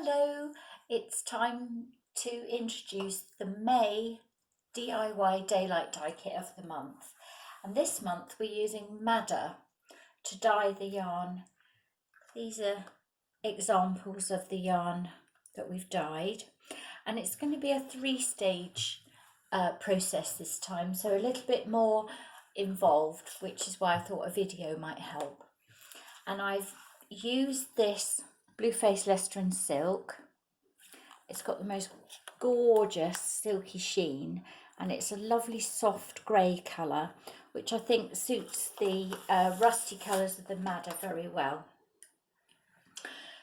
Hello, it's time to introduce the May DIY Daylight Dye Kit of the month. And this month we're using madder to dye the yarn. These are examples of the yarn that we've dyed. And it's going to be a three-stage process this time, so a little bit more involved, which is why I thought a video might help. And I've used this Blueface Leicester silk. It's got the most gorgeous silky sheen, and it's a lovely soft grey colour, which I think suits the rusty colours of the madder very well.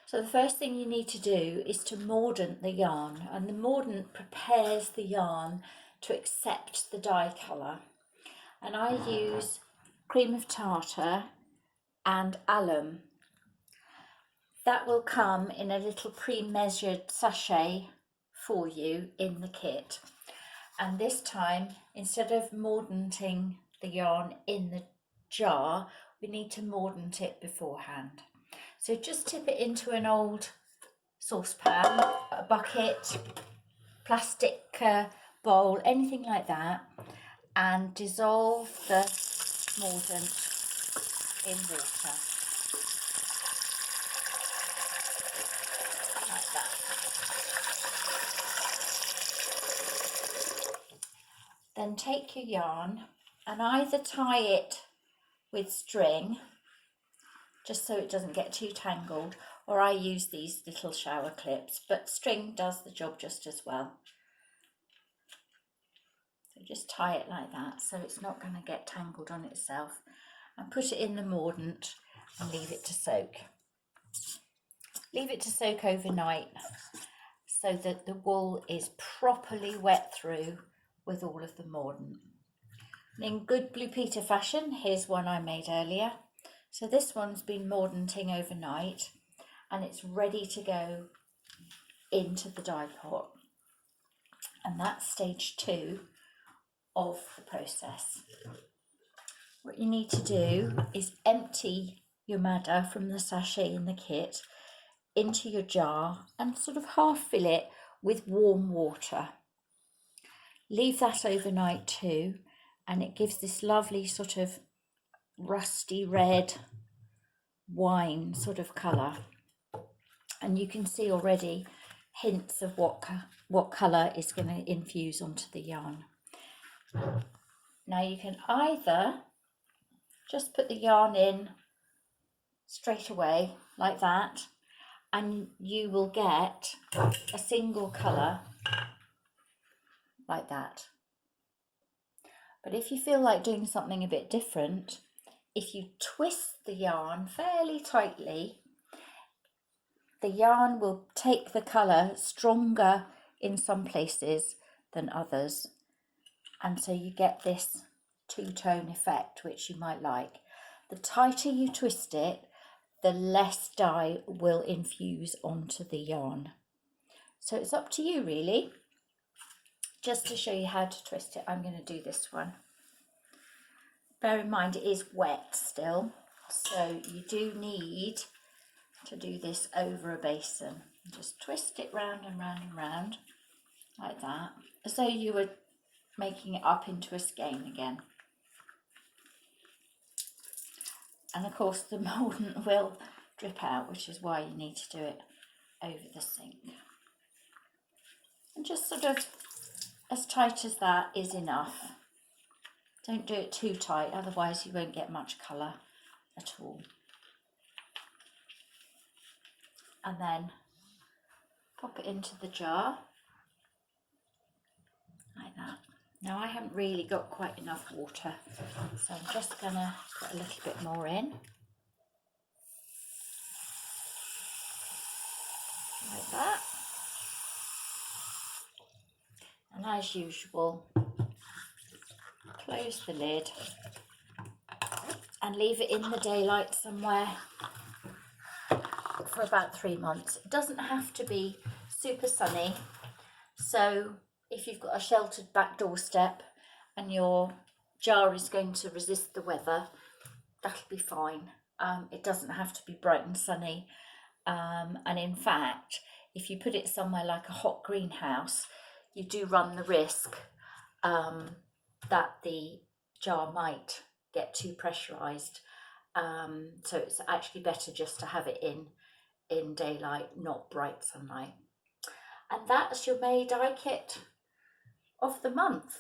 So the first thing you need to do is to mordant the yarn, and the mordant prepares the yarn to accept the dye colour. And I use cream of tartar and alum. That will come in a little pre-measured sachet for you in the kit. And this time, instead of mordanting the yarn in the jar, we need to mordant it beforehand. So just tip it into an old saucepan, a bucket, plastic bowl, anything like that, and dissolve the mordant in water. Like that. Then take your yarn and either tie it with string, just so it doesn't get too tangled, or I use these little shower clips, but string does the job just as well. So just tie it like that so it's not going to get tangled on itself, and put it in the mordant and leave it to soak. Leave it to soak overnight so that the wool is properly wet through with all of the mordant. And in good Blue Peter fashion, here's one I made earlier. So this one's been mordanting overnight and it's ready to go into the dye pot. And that's stage 2 of the process. What you need to do is empty your madder from the sachet in the kit into your jar and sort of half fill it with warm water. Leave that overnight too, and it gives this lovely sort of rusty red wine sort of colour. And you can see already hints of what colour is going to infuse onto the yarn. Now you can either just put the yarn in straight away like that, and you will get a single colour like that. But if you feel like doing something a bit different, if you twist the yarn fairly tightly, the yarn will take the colour stronger in some places than others, and so you get this two-tone effect which you might like. The tighter you twist it, the less dye will infuse onto the yarn. So it's up to you really. Just to show you how to twist it, I'm going to do this one. Bear in mind it is wet still, so you do need to do this over a basin. Just twist it round and round and round like that, as though you were making it up into a skein again. And of course the mordant will drip out, which is why you need to do it over the sink. And just sort of as tight as that is enough. Don't do it too tight, otherwise you won't get much colour at all. And then pop it into the jar like that. Now I haven't really got quite enough water, so I'm just going to put a little bit more in. Like that. And as usual, close the lid and leave it in the daylight somewhere for about 3 months. It doesn't have to be super sunny, so if you've got a sheltered back doorstep and your jar is going to resist the weather, that'll be fine. It doesn't have to be bright and sunny, and in fact if you put it somewhere like a hot greenhouse, you do run the risk that the jar might get too pressurized. So it's actually better just to have it in daylight, not bright sunlight. And that's your May die kit of the month.